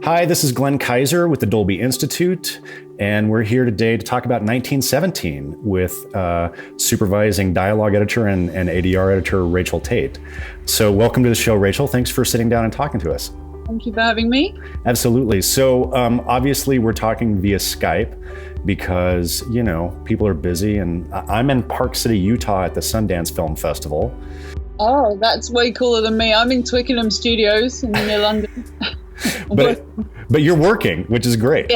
Hi, this is Glenn Kaiser with the Dolby Institute, and we're here today to talk about 1917 with supervising dialogue editor and ADR editor Rachael Tate. So welcome to the show, Rachael. Thanks for sitting down and talking to us. Thank you for having me. Absolutely. So obviously we're talking via Skype because, you know, people are busy, and I'm in Park City, Utah at the Sundance Film Festival. Oh, that's way cooler than me. I'm in Twickenham Studios near London. but you're working, which is great.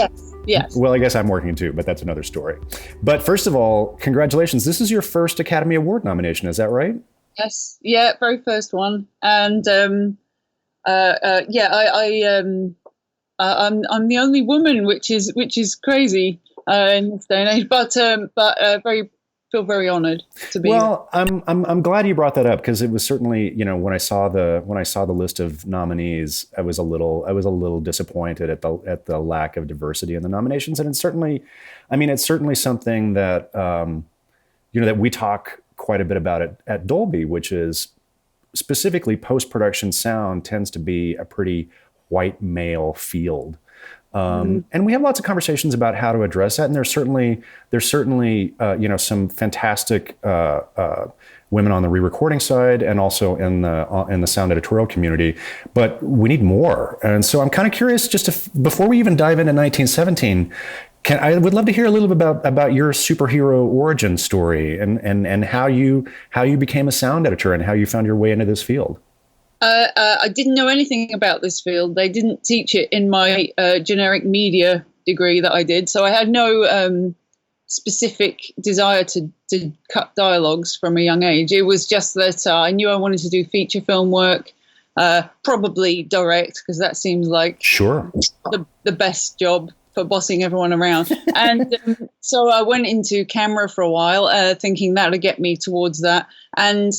Yes. Well, I guess I'm working too, but that's another story. But first of all, congratulations. This is your first Academy Award nomination, is that right? Yes. Yeah, very first one. And I'm the only woman, which is crazy in this day and age. But feel very honored to be. Well, I'm glad you brought that up, because it was certainly, you know, when I saw the list of nominees, I was a little disappointed at the lack of diversity in the nominations, and it's certainly something that that we talk quite a bit about at Dolby, which is specifically post-production sound tends to be a pretty white male field. And we have lots of conversations about how to address that. And there's certainly some fantastic women on the re-recording side and also in the sound editorial community, but we need more. And so I'm kind of curious, before we even dive into 1917, I would love to hear a little bit about your superhero origin story and how you became a sound editor and how you found your way into this field. I didn't know anything about this field. They didn't teach it in my generic media degree that I did. So I had no specific desire to cut dialogues from a young age. It was just that I knew I wanted to do feature film work, probably direct, because that seems like the best job for bossing everyone around. And so I went into camera for a while, thinking that would get me towards that. And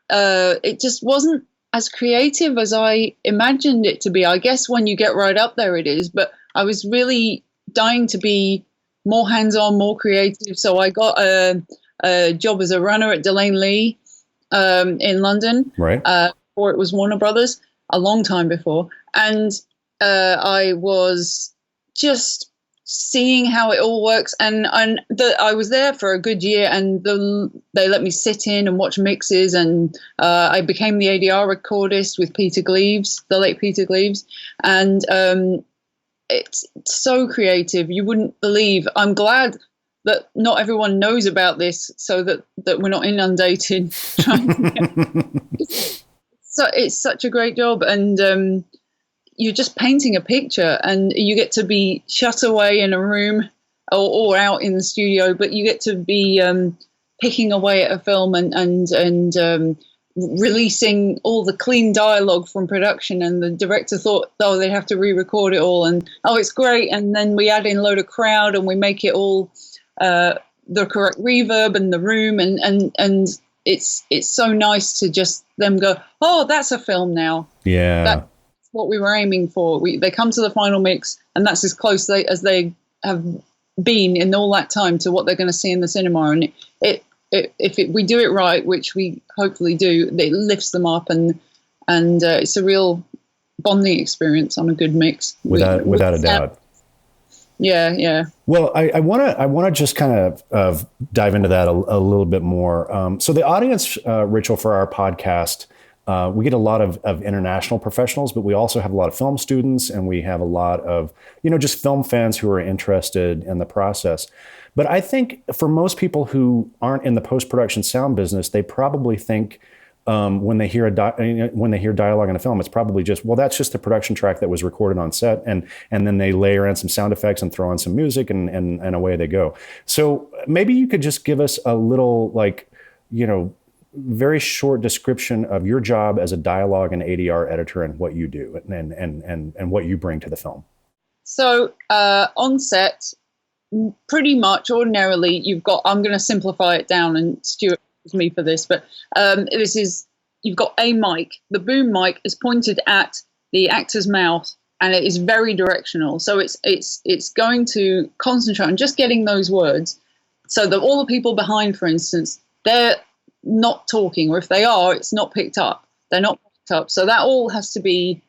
it just wasn't as creative as I imagined it to be. I guess when you get right up there, it is. But I was really dying to be more hands-on, more creative. So I got a job as a runner at Delane Lee in London. Right. Before it was Warner Brothers, a long time before. And I was just seeing how it all works, and I was there for a good year, and they let me sit in and watch mixes, and I became the ADR recordist with Peter Gleaves, the late Peter Gleaves, and it's so creative, you wouldn't believe. I'm glad that not everyone knows about this, so that we're not inundated trying to get. So it's such a great job, and you're just painting a picture, and you get to be shut away in a room or out in the studio, but you get to be picking away at a film and releasing all the clean dialogue from production. And the director thought, oh, they have to re-record it all, and it's great. And then we add in a load of crowd, and we make it all the correct reverb in the room, and it's so nice to just them go, oh, that's a film now. Yeah. That's what we were aiming for. They come to the final mix, and that's as close as they have been in all that time to what they're going to see in the cinema. And we do it right, which we hopefully do, it lifts them up, and it's a real bonding experience on a good mix. Without a doubt. Yeah. Well, I want to just kind of dive into that a little bit more. So the audience, Rachael, for our podcast, we get a lot of international professionals, but we also have a lot of film students, and we have a lot of, just film fans who are interested in the process. But I think for most people who aren't in the post-production sound business, they probably think when they hear dialogue in a film, it's probably just, well, that's just the production track that was recorded on set, and then they layer in some sound effects and throw in some music, and away they go. So maybe you could just give us a little, very short description of your job as a dialogue and ADR editor, and what you do and what you bring to the film. So on set, pretty much ordinarily I'm going to simplify it down, and Stuart is me for this, but you've got a mic. The boom mic is pointed at the actor's mouth, and it is very directional. So it's going to concentrate on just getting those words, so that all the people behind, for instance, they're not talking, or if they are, it's not picked up. They're not picked up. So that all has to be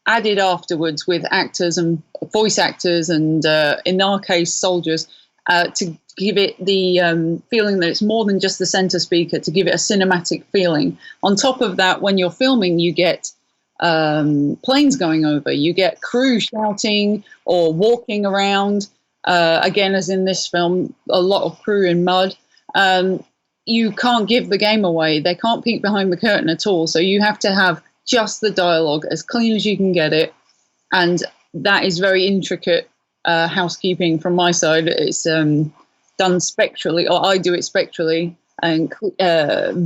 added afterwards with actors and voice actors and, in our case, soldiers, to give it the feeling that it's more than just the center speaker, to give it a cinematic feeling. On top of that, when you're filming, you get planes going over, you get crew shouting or walking around. Again, as in this film, a lot of crew in mud. You can't give the game away. They can't peek behind the curtain at all. So you have to have just the dialogue as clean as you can get it. And that is very intricate housekeeping from my side. It's done spectrally, or I do it spectrally and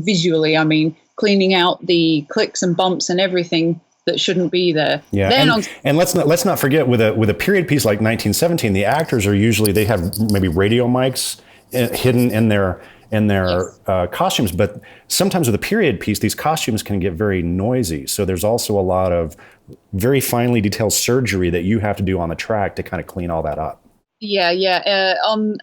visually. I mean, cleaning out the clicks and bumps and everything that shouldn't be there. Yeah, then and let's not forget with a period piece like 1917, the actors are usually, they have maybe radio mics hidden in their yes. Costumes, but sometimes with a period piece, these costumes can get very noisy. So there's also a lot of very finely detailed surgery that you have to do on the track to kind of clean all that up. Yeah.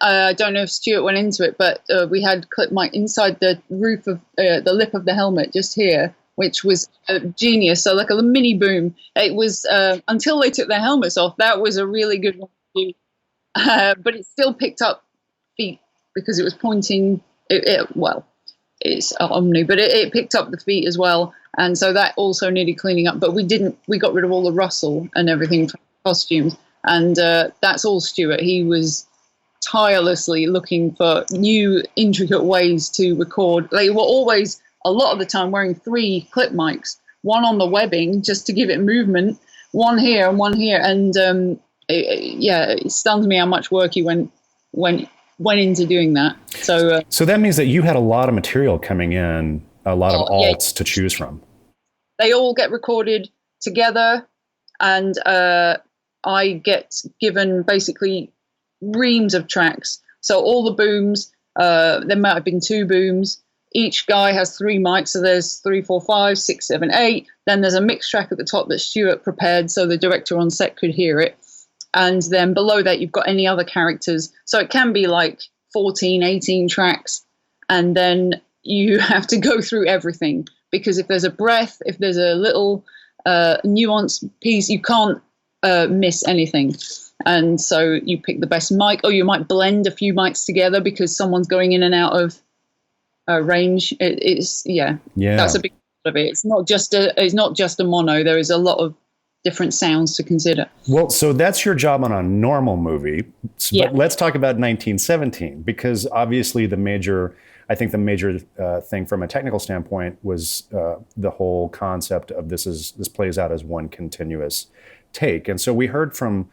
I don't know if Stuart went into it, but we had clip mic inside the roof of the lip of the helmet just here, which was genius. So like a mini boom. It was until they took their helmets off. That was a really good one to do. But it still picked up feet because it was pointing. It's Omni, but it picked up the feet as well, and so that also needed cleaning up. But we got rid of all the rustle and everything from costumes, and that's all Stuart. He was tirelessly looking for new intricate ways to record. They were always, a lot of the time, wearing 3 clip mics, one on the webbing just to give it movement, one here and one here, and it stuns me how much work he went into doing that. So that means that you had a lot of material coming in, a lot of alts to choose from. They all get recorded together, and I get given basically reams of tracks. So all the booms, there might have been 2 booms. Each guy has 3 mics, so there's 3, 4, 5, 6, 7, 8. Then there's a mix track at the top that Stuart prepared so the director on set could hear it. And then below that, you've got any other characters. So it can be like 14, 18 tracks. And then you have to go through everything. Because if there's a breath, if there's a little nuance piece, you can't miss anything. And so you pick the best mic. Or you might blend a few mics together because someone's going in and out of range. That's a big part of it. It's not just a mono. There is a lot of different sounds to consider. Well, so that's your job on a normal movie. But let's talk about 1917, because obviously the major thing from a technical standpoint was the whole concept of this plays out as one continuous take. And so we heard from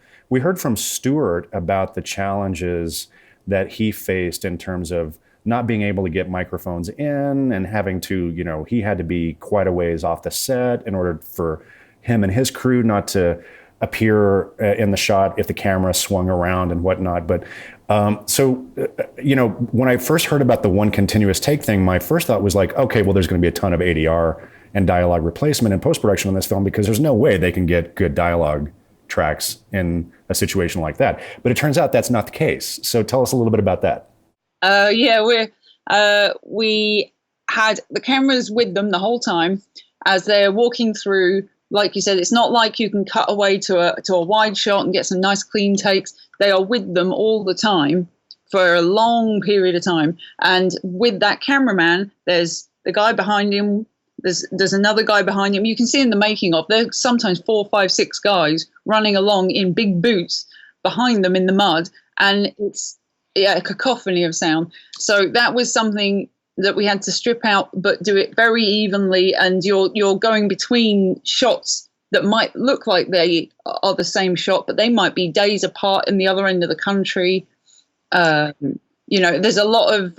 Stuart about the challenges that he faced in terms of not being able to get microphones in and having to, he had to be quite a ways off the set in order for him and his crew not to appear in the shot if the camera swung around and whatnot. But when I first heard about the one continuous take thing, my first thought was like, okay, well, there's going to be a ton of ADR and dialogue replacement in post-production on this film because there's no way they can get good dialogue tracks in a situation like that. But it turns out that's not the case. So tell us a little bit about that. We had the cameras with them the whole time as they're walking through. Like you said, it's not like you can cut away to a wide shot and get some nice clean takes. They are with them all the time for a long period of time. And with that cameraman, there's the guy behind him. There's another guy behind him. You can see in the making of, there's sometimes 4, 5, 6 guys running along in big boots behind them in the mud. And it's a cacophony of sound. So that was something that we had to strip out, but do it very evenly. And you're going between shots that might look like they are the same shot, but they might be days apart in the other end of the country. There's a lot of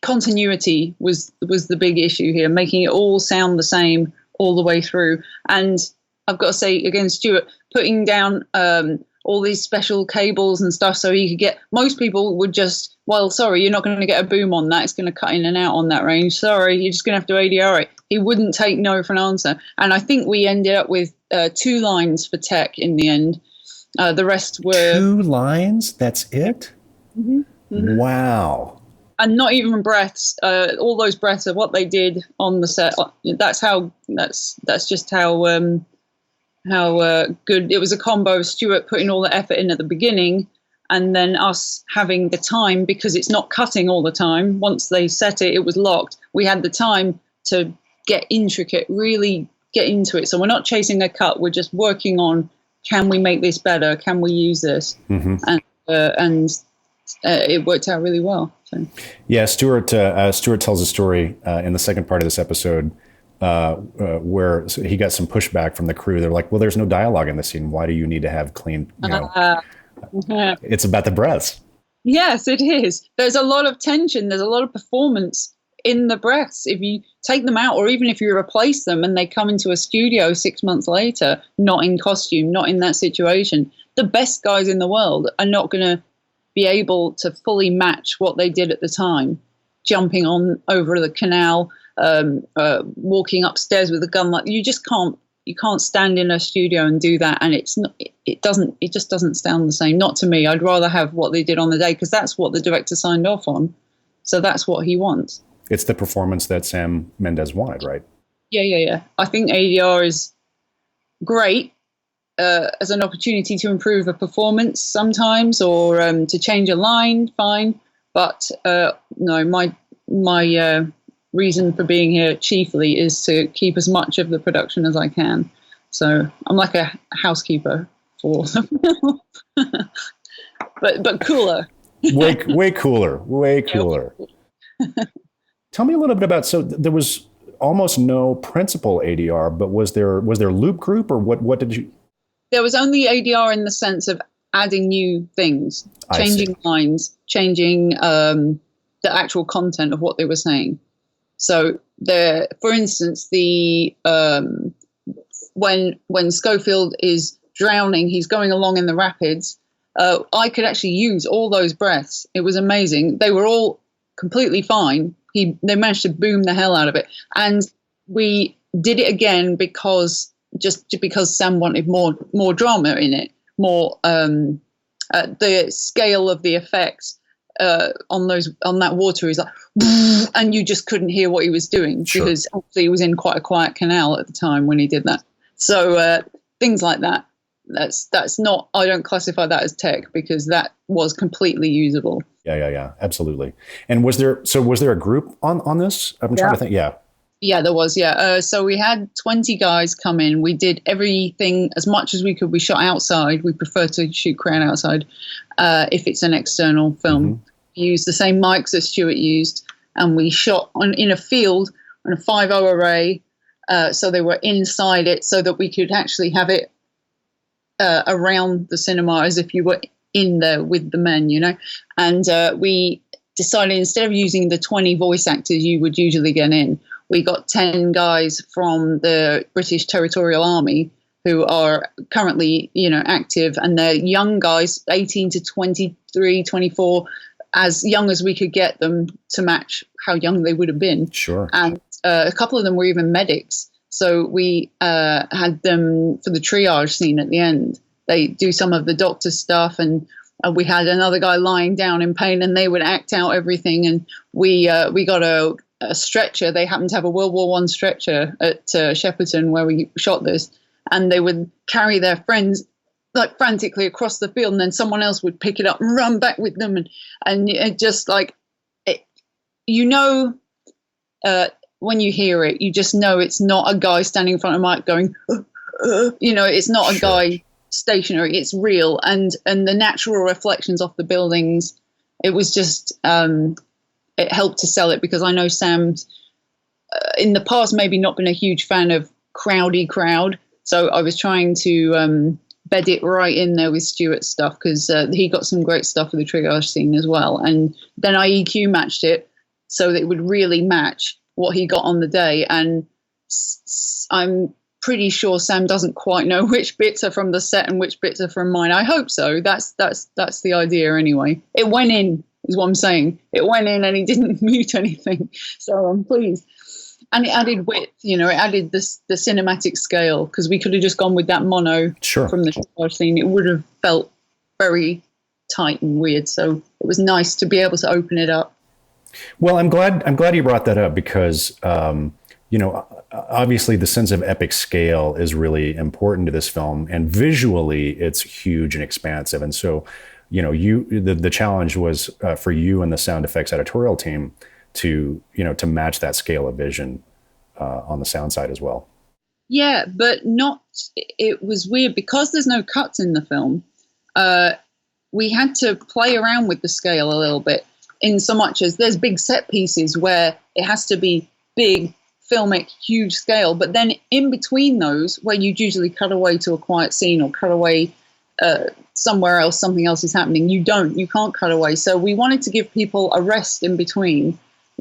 continuity was the big issue here, making it all sound the same all the way through. And I've got to say again, Stuart, putting down all these special cables and stuff so you could get, most people would just, well, sorry, you're not going to get a boom on that. It's going to cut in and out on that range. Sorry, you're just going to have to ADR it. He wouldn't take no for an answer. And I think we ended up with 2 lines for tech in the end. The rest were... 2 lines? That's it? Mm-hmm. Mm-hmm. Wow. And not even breaths. All those breaths are what they did on the set. That's just how good it was. A combo of Stuart putting all the effort in at the beginning, and then us having the time, because it's not cutting all the time. Once they set it, it was locked. We had the time to get intricate, really get into it. So we're not chasing a cut. We're just working on, can we make this better? Can we use this? And it worked out really well. So. Yeah, Stuart tells a story in the second part of this episode where he got some pushback from the crew. They're like, well, there's no dialogue in the scene. Why do you need to have clean, It's about the breaths. Yes, it is. There's a lot of tension. There's a lot of performance in the breaths. If you take them out, or even if you replace them and they come into a studio 6 months later, not in costume, not in that situation, the best guys in the world are not going to be able to fully match what they did at the time. Jumping on over the canal, walking upstairs with a gun, like you just can't. You can't stand in a studio and do that, and it's not. It just doesn't sound the same. Not to me. I'd rather have what they did on the day, because that's what the director signed off on. So that's what he wants. It's the performance that Sam Mendes wanted, right? Yeah. I think ADR is great as an opportunity to improve a performance sometimes, or to change a line. Fine, but no, my reason for being here chiefly is to keep as much of the production as I can. So I'm like a housekeeper for the film, but cooler. way cooler. Tell me a little bit about. So there was almost no principal ADR, but was there loop group, or what did you? There was only ADR in the sense of adding new things, changing lines, changing the actual content of what they were saying. So there, for instance, the when Schofield is drowning, he's going along in the rapids. I could actually use all those breaths. It was amazing. They were all completely fine. They managed to boom the hell out of it, and we did it again because Sam wanted more drama in it, more the scale of the effects. On that water is like, and you just couldn't hear what he was doing, sure, because obviously he was in quite a quiet canal at the time when he did that. So things like that. That's not. I don't classify that as tech, because that was completely usable. Yeah, absolutely. And was there a group on this? I'm trying to think. Yeah, there was. Yeah. So we had 20 guys come in. We did everything as much as we could. We shot outside. We prefer to shoot crowd outside if it's an external film. Mm-hmm. We used the same mics that Stuart used, and we shot in a field on a 5.0 array. So they were inside it, so that we could actually have it around the cinema as if you were in there with the men, And we decided, instead of using the 20 voice actors you would usually get in, we got 10 guys from the British Territorial Army who are currently, active, and they're young guys, 18 to 23, 24, as young as we could get them to match how young they would have been. Sure. And a couple of them were even medics. So we had them for the triage scene at the end. They do some of the doctor stuff, and we had another guy lying down in pain, and they would act out everything. And we got a stretcher. They happened to have a World War I stretcher at Shepperton where we shot this, and they would carry their friends like frantically across the field, and then someone else would pick it up and run back with them, and it just like it, when you hear it, you just know it's not a guy standing in front of a mic going, it's not a guy stationary. It's real, and the natural reflections off the buildings. It was just it helped to sell it, because I know Sam's in the past maybe not been a huge fan of crowd, so I was trying to bed it right in there with Stuart's stuff, because he got some great stuff for the triage scene as well, and then I EQ matched it so that it would really match what he got on the day. And I'm pretty sure Sam doesn't quite know which bits are from the set and which bits are from mine. I hope so. That's the idea anyway. It went in, is what I'm saying. It went in, and he didn't mute anything, so I'm pleased. And it added width, it added the cinematic scale, because we could have just gone with that mono from the triage scene. It would have felt very tight and weird. So it was nice to be able to open it up. Well, I'm glad you brought that up, because obviously the sense of epic scale is really important to this film, and visually it's huge and expansive. And so, the challenge was for you and the sound effects editorial team to match that scale of vision on the sound side as well. Yeah, but it was weird because there's no cuts in the film. We had to play around with the scale a little bit, in so much as there's big set pieces where it has to be big, filmic, huge scale. But then in between those, where you'd usually cut away to a quiet scene or cut away somewhere else, something else is happening, you can't cut away. So we wanted to give people a rest in between,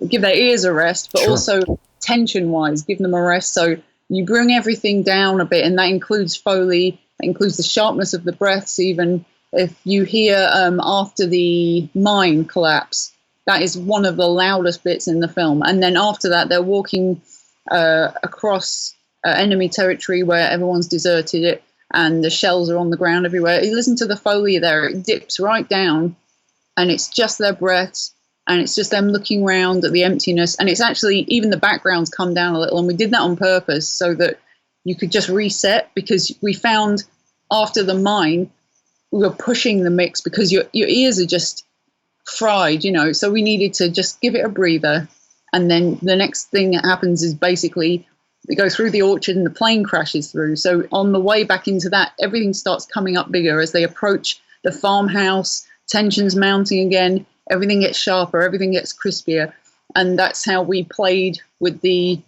give their ears a rest, but Sure. also tension-wise, give them a rest. So you bring everything down a bit, and that includes Foley, that includes the sharpness of the breaths. Even if you hear after the mine collapse, that is one of the loudest bits in the film. And then after that, they're walking across enemy territory where everyone's deserted it, and the shells are on the ground everywhere. You listen to the Foley there, it dips right down, and it's just their breaths, and it's just them looking around at the emptiness. And it's actually, even the backgrounds come down a little, and we did that on purpose so that you could just reset, because we found after the mine, we were pushing the mix because your ears are just fried, so we needed to just give it a breather. And then the next thing that happens is basically they go through the orchard and the plane crashes through. So on the way back into that, everything starts coming up bigger as they approach the farmhouse, tension's mounting again, everything gets sharper, everything gets crispier. And that's how we played with the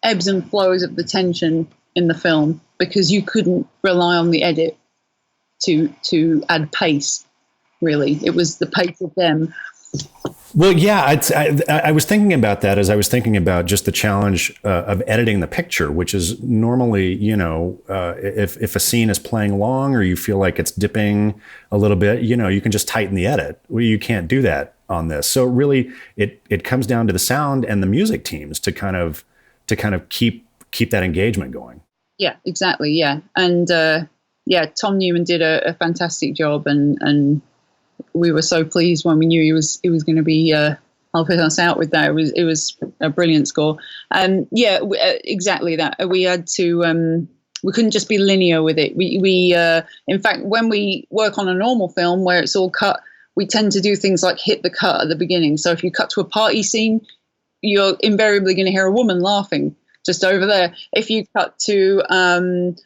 ebbs and flows of the tension in the film, because you couldn't rely on the edit to add pace, really. It was the pace of them. Well, yeah, I was thinking about that as I was thinking about just the challenge of editing the picture, which is normally, if a scene is playing long or you feel like it's dipping a little bit, you can just tighten the edit. Well, you can't do that on this. So really, it comes down to the sound and the music teams to kind of keep that engagement going. Yeah, exactly. Yeah, and Tom Newman did a fantastic job, and we were so pleased when we knew he was going to be helping us out with that. It was a brilliant score. Exactly that. We had to. We couldn't just be linear with it. We in fact, when we work on a normal film where it's all cut, we tend to do things like hit the cut at the beginning. So if you cut to a party scene, you're invariably going to hear a woman laughing just over there. If you cut to an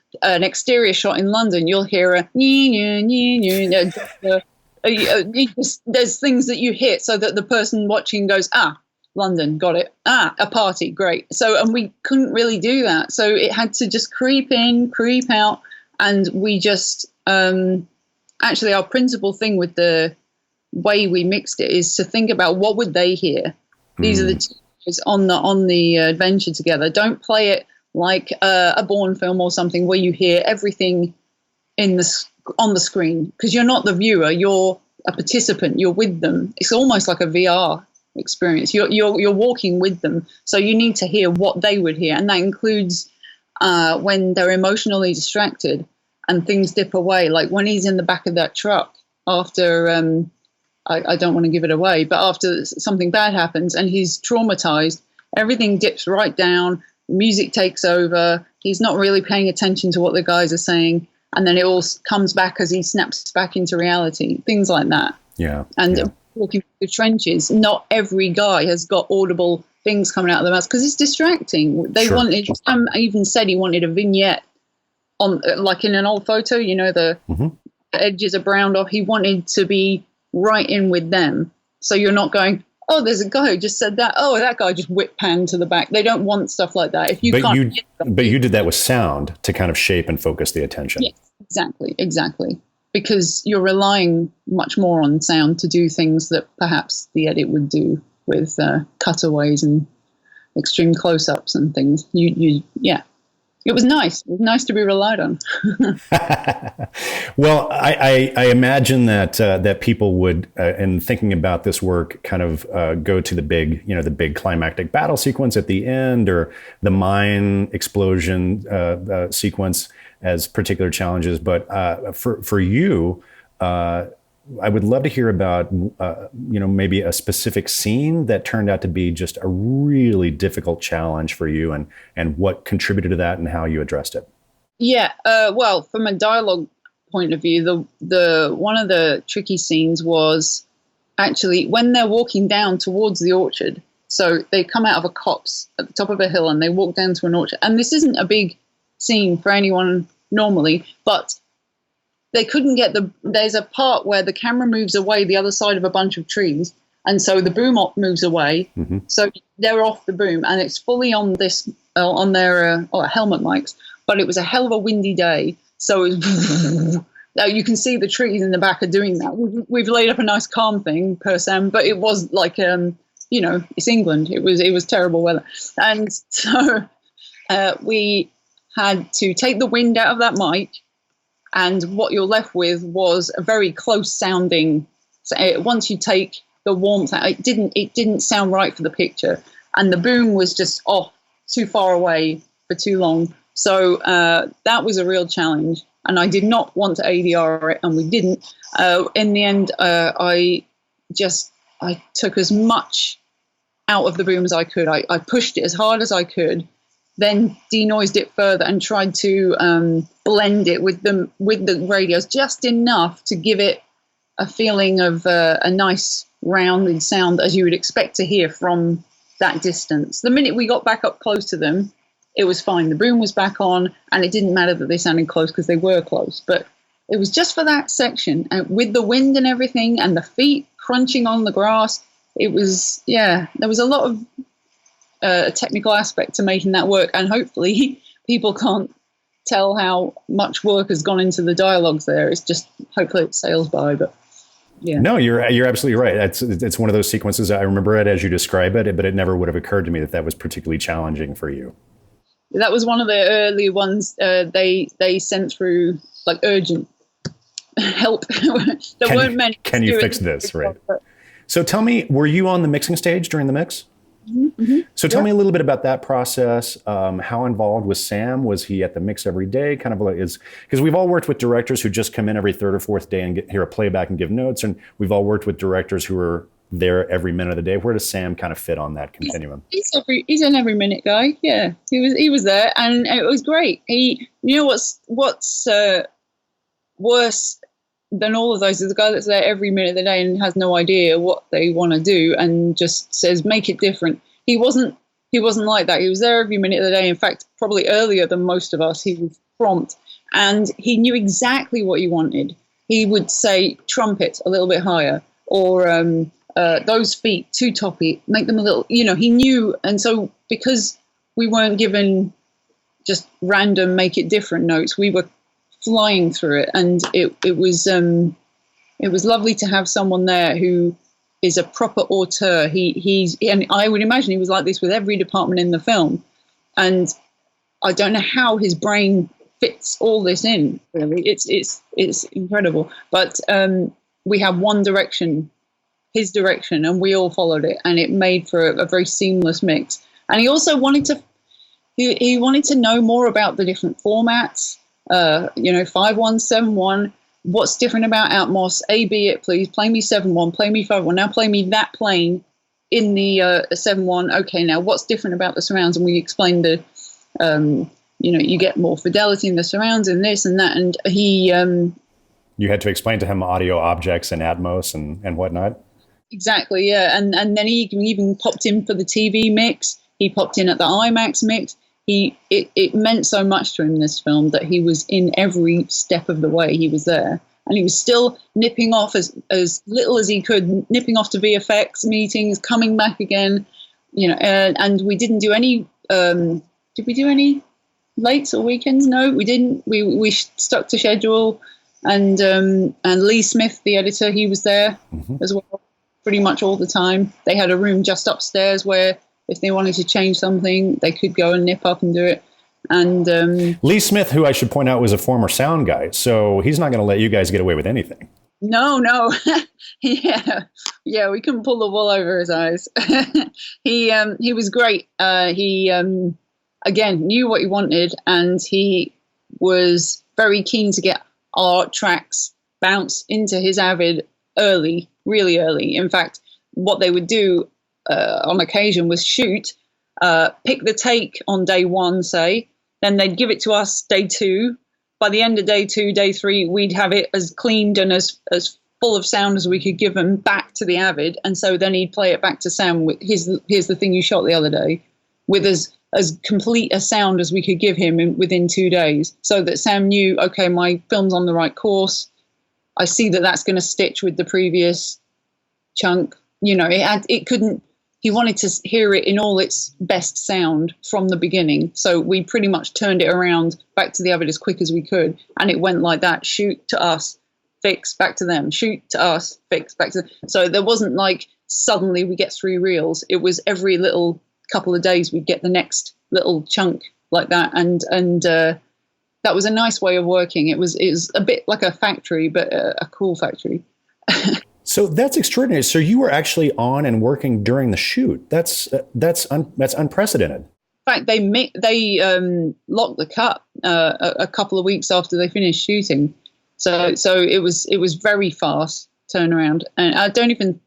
exterior shot in London, you'll hear a there's things that you hit so that the person watching goes, London, got it. A party, great. So, and we couldn't really do that. So it had to just creep in, creep out. And we just, actually our principal thing with the way we mixed it is to think about what would they hear. These are the teachers on the adventure together. Don't play it like a Bourne film or something where you hear everything on the screen, because you're not the viewer, you're a participant, you're with them. It's almost like a VR experience. You're walking with them, so you need to hear what they would hear, and that includes when they're emotionally distracted and things dip away, like when he's in the back of that truck after I don't want to give it away, but after something bad happens and he's traumatized, everything dips right down, music takes over, he's not really paying attention to what the guys are saying, and then it all comes back as he snaps back into reality, things like that. Yeah. And walking through the trenches, not every guy has got audible things coming out of their mouth because it's distracting. They wanted, Sam even said he wanted a vignette on, like in an old photo, the edges are browned off. He wanted to be right in with them. So you're not going, oh, there's a guy who just said that. Oh, that guy just whip pan to the back. They don't want stuff like that. If you but you did that with sound to kind of shape and focus the attention. Yes, exactly. Because you're relying much more on sound to do things that perhaps the edit would do with cutaways and extreme close-ups and things. It was nice. It was nice to be relied on. Well, I imagine that people would, in thinking about this work, kind of go to the big climactic battle sequence at the end, or the mine explosion sequence as particular challenges. But for you, I would love to hear about, maybe a specific scene that turned out to be just a really difficult challenge for you, and what contributed to that and how you addressed it. Yeah. Well, from a dialogue point of view, the one of the tricky scenes was actually when they're walking down towards the orchard. So they come out of a copse at the top of a hill and they walk down to an orchard. And this isn't a big scene for anyone normally, but they couldn't get there's a part where the camera moves away the other side of a bunch of trees. And so the boom op moves away. Mm-hmm. So they're off the boom and it's fully on this, on their helmet mics. But it was a hell of a windy day. So it was, you can see the trees in the back are doing that. We've laid up a nice calm thing per se, but it was like, it's England. It was terrible weather. And so we had to take the wind out of that mic. And what you're left with was a very close sounding. So once you take the warmth out, it didn't sound right for the picture, and the boom was just off too far away for too long. So that was a real challenge, and I did not want to ADR it, and we didn't. In the end, I took as much out of the boom as I could. I pushed it as hard as I could, then denoised it further and tried to blend it with the radios just enough to give it a feeling of a nice rounded sound as you would expect to hear from that distance. The minute we got back up close to them, it was fine. The boom was back on, and it didn't matter that they sounded close because they were close. But it was just for that section, and with the wind and everything, and the feet crunching on the grass. It was, there was a lot of technical aspect to making that work, and hopefully people can't tell how much work has gone into the dialogues there. It's just, hopefully it sails by, but yeah. No, you're absolutely right. It's one of those sequences. I remember it as you describe it, but it never would have occurred to me that was particularly challenging for you. That was one of the early ones. They sent through like urgent help. Can you fix this? Right. So tell me, were you on the mixing stage during the mix? Mm-hmm. So tell me a little bit about that process. How involved was Sam? Was he at the mix every day? Kind of like because we've all worked with directors who just come in every third or fourth day and hear a playback and give notes, and we've all worked with directors who are there every minute of the day. Where does Sam kind of fit on that continuum? He's an every minute guy. Yeah, he was there, and it was great. What's worse than all of those is the guy that's there every minute of the day and has no idea what they want to do and just says, make it different. He wasn't like that. He was there every minute of the day. In fact, probably earlier than most of us. He was prompt, and he knew exactly what he wanted. He would say, trumpet a little bit higher, or those feet too toppy, make them a little, he knew. And so because we weren't given just random make it different notes, we were flying through it, and it was lovely to have someone there who is a proper auteur. And I would imagine he was like this with every department in the film, and I don't know how his brain fits all this in. Really, it's incredible. But we had one direction, his direction, and we all followed it, and it made for a very seamless mix. And he also wanted to he wanted to know more about the different formats. 5-1, 7-1. What's different about Atmos? A/B it, please. Play me 7-1. Play me 5-1. Now play me that plane in the 7-1. Okay, now what's different about the surrounds? And we explained the, you get more fidelity in the surrounds and this and that. And he, you had to explain to him audio objects and Atmos and whatnot. Exactly, yeah. And then he even popped in for the TV mix. He popped in at the IMAX mix. It meant so much to him, this film, that he was in every step of the way. He was there, and he was still nipping off as little as he could, nipping off to VFX meetings, coming back again, and we didn't do any, did we do any lates or weekends? No, we didn't. We stuck to schedule, and Lee Smith, the editor, he was there as well, pretty much all the time. They had a room just upstairs where if they wanted to change something, they could go and nip up and do it. And Lee Smith, who I should point out was a former sound guy, so he's not going to let you guys get away with anything. No. yeah, we couldn't pull the wool over his eyes. He was great. He again knew what he wanted, and he was very keen to get our tracks bounce into his Avid early, really early. In fact, what they would do on occasion was shoot, pick the take on day one, say, then they'd give it to us day two. By the end of day two, day three, we'd have it as cleaned and as full of sound as we could give him back to the Avid. And so then he'd play it back to Sam with, here's the thing you shot the other day, with as complete a sound as we could give him within 2 days, so that Sam knew, okay, my film's on the right course. I see that that's going to stitch with the previous chunk. You know, it couldn't, he wanted to hear it in all its best sound from the beginning. So we pretty much turned it around back to the Avid as quick as we could. And it went like that: shoot to us, fix, back to them, shoot to us, fix, back to them. So there wasn't like suddenly we get 3 reels. It was every little couple of days we'd get the next little chunk like that. And that was a nice way of working. It was a bit like a factory, but a cool factory. So that's extraordinary. So you were actually on and working during the shoot. That's unprecedented. In fact, they locked the cut a couple of weeks after they finished shooting. So it was very fast turnaround. And I don't even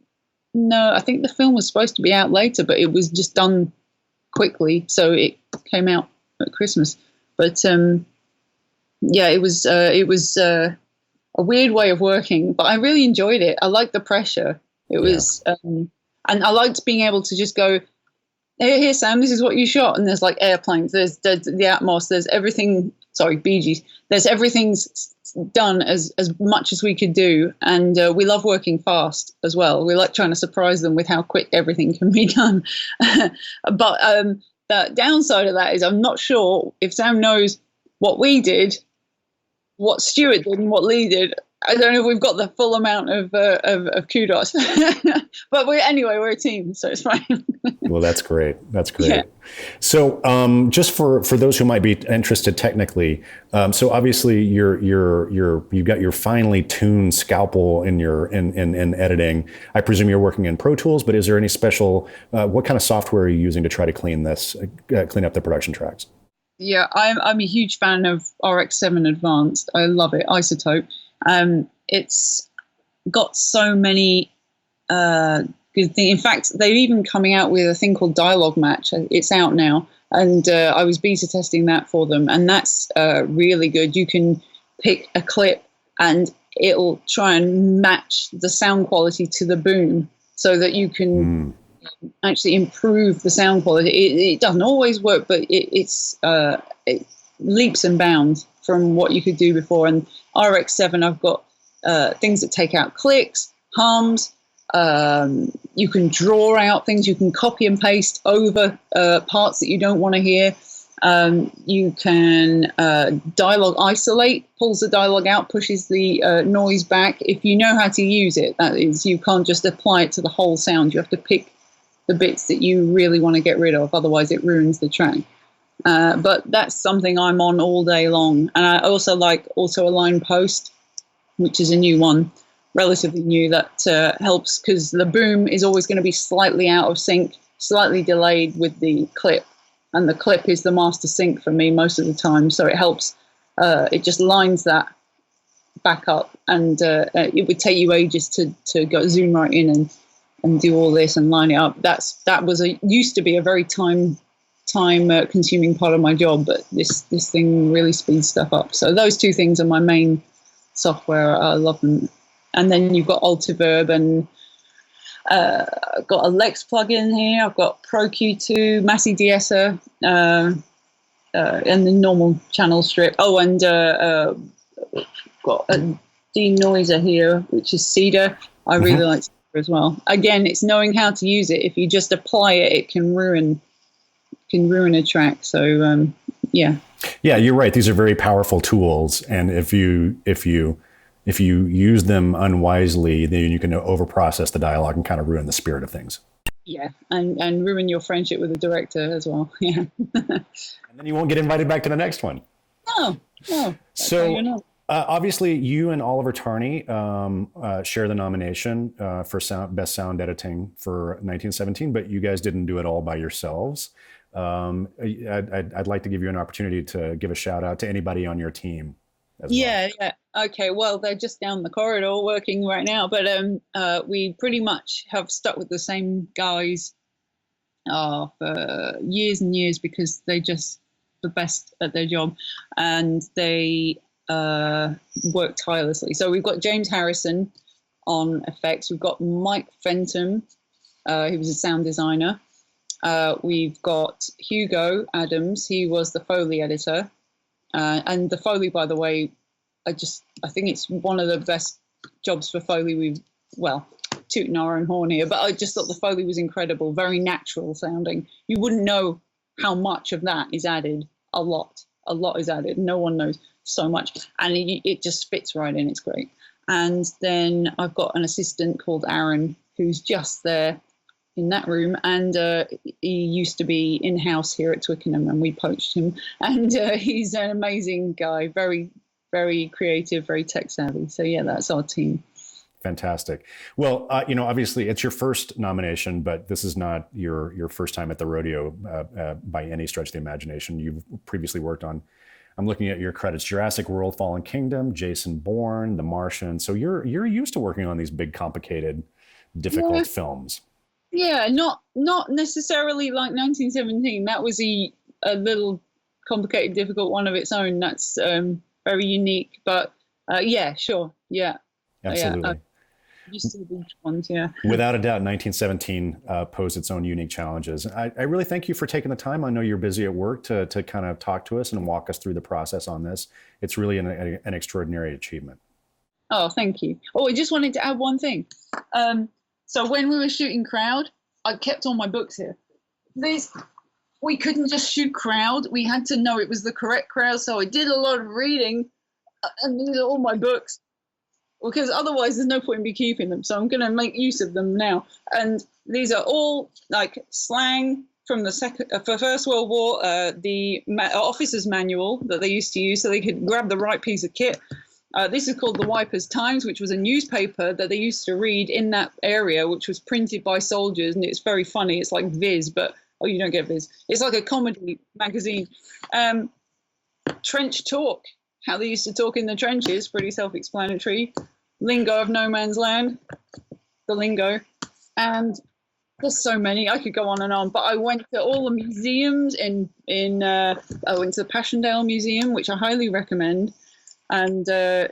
know. I think the film was supposed to be out later, but it was just done quickly. So it came out at Christmas. But yeah, it was a weird way of working, but I really enjoyed it. I liked the pressure. It was, and I liked being able to just go, here, Sam, this is what you shot. And there's like airplanes, there's the Atmos, there's everything, sorry, Bee Gees. There's everything's done as much as we could do. And we love working fast as well. We like trying to surprise them with how quick everything can be done. But the downside of that is I'm not sure if Sam knows what we did, what Stuart did, and what Lee did. I don't know if we've got the full amount of kudos, but we're a team, so it's fine. Well, that's great. That's great. Yeah. So, just for those who might be interested technically, so obviously you've got your finely tuned scalpel in editing. I presume you're working in Pro Tools, but is there any special? What kind of software are you using to try to clean up the production tracks? Yeah, I'm a huge fan of RX7 Advanced. I love it. Isotope. It's got so many good things. In fact, they're even coming out with a thing called Dialogue Match. It's out now, and I was beta testing that for them, and that's really good. You can pick a clip, and it'll try and match the sound quality to the boom, so that you can actually improve the sound quality. It doesn't always work, but it's leaps and bounds from what you could do before. And RX7, I've got things that take out clicks, hums. You can draw out things. You can copy and paste over parts that you don't want to hear. You can dialogue isolate, pulls the dialogue out, pushes the noise back. If you know how to use it, that is, you can't just apply it to the whole sound. You have to pick the bits that you really want to get rid of, otherwise it ruins the track. But that's something I'm on all day long. And I also like Auto Align Post, which is a new one, relatively new, that helps, because the boom is always going to be slightly out of sync, slightly delayed with the clip. And the clip is the master sync for me most of the time. So it helps, it just lines that back up. And it would take you ages to go zoom right in and do all this and line it up. That used to be a very time consuming part of my job, but this thing really speeds stuff up. So those two things are my main software. I love them. And then you've got Altiverb, and I've got a Lex plugin here. I've got ProQ2, Massey De-esser, and the normal channel strip. Oh, and got a denoiser here, which is Cedar. I really like Cedar as well. Again, it's knowing how to use it. If you just apply it, it can ruin a track. So yeah, you're right. These are very powerful tools, and if you use them unwisely, then you can overprocess the dialogue and kind of ruin the spirit of things. Yeah, and ruin your friendship with the director as well. Yeah, and then you won't get invited back to the next one. No. So obviously, you and Oliver Tarney share the nomination for best sound editing for 1917, but you guys didn't do it all by yourselves. I'd like to give you an opportunity to give a shout out to anybody on your team. Well. Yeah. Okay, well, they're just down the corridor working right now, but we pretty much have stuck with the same guys for years and years because they're just the best at their job, and they work tirelessly. So we've got James Harrison on effects. We've got Mike Fenton, who was a sound designer. We've got Hugo Adams. He was the Foley editor. And the Foley, by the way, I think it's one of the best jobs for Foley tooting our own horn here, but I just thought the Foley was incredible, very natural sounding. You wouldn't know how much of that is added. A lot is added. No one knows so much. And it just fits right in. It's great. And then I've got an assistant called Aaron, who's just there in that room, and he used to be in-house here at Twickenham, and we poached him, and he's an amazing guy, very, very creative, very tech savvy. So yeah, that's our team. Fantastic. Well, obviously it's your first nomination, but this is not your first time at the rodeo by any stretch of the imagination. You've previously worked on, I'm looking at your credits, Jurassic World, Fallen Kingdom, Jason Bourne, The Martian. So you're used to working on these big, complicated, difficult films. Yeah, not necessarily like 1917. That was a little complicated, difficult one of its own. That's very unique. But yeah, sure. Yeah. Absolutely. Yeah, used to the big ones, yeah. Without a doubt, 1917 posed its own unique challenges. I really thank you for taking the time. I know you're busy at work to kind of talk to us and walk us through the process on this. It's really an extraordinary achievement. Oh, thank you. Oh, I just wanted to add one thing. So when we were shooting crowd, I kept all my books here. We couldn't just shoot crowd. We had to know it was the correct crowd. So I did a lot of reading, and these are all my books, because otherwise there's no point in me keeping them. So I'm going to make use of them now. And these are all like slang from the First World War, the officer's manual that they used to use so they could grab the right piece of kit. This is called the Wipers Times, which was a newspaper that they used to read in that area, which was printed by soldiers, and it's very funny. It's like Viz, but you don't get Viz. It's like a comedy magazine. Trench talk, how they used to talk in the trenches, pretty self-explanatory. Lingo of no man's land, the lingo, and there's so many. I could go on and on, but I went to all the museums I went to the Passchendaele Museum, which I highly recommend. And I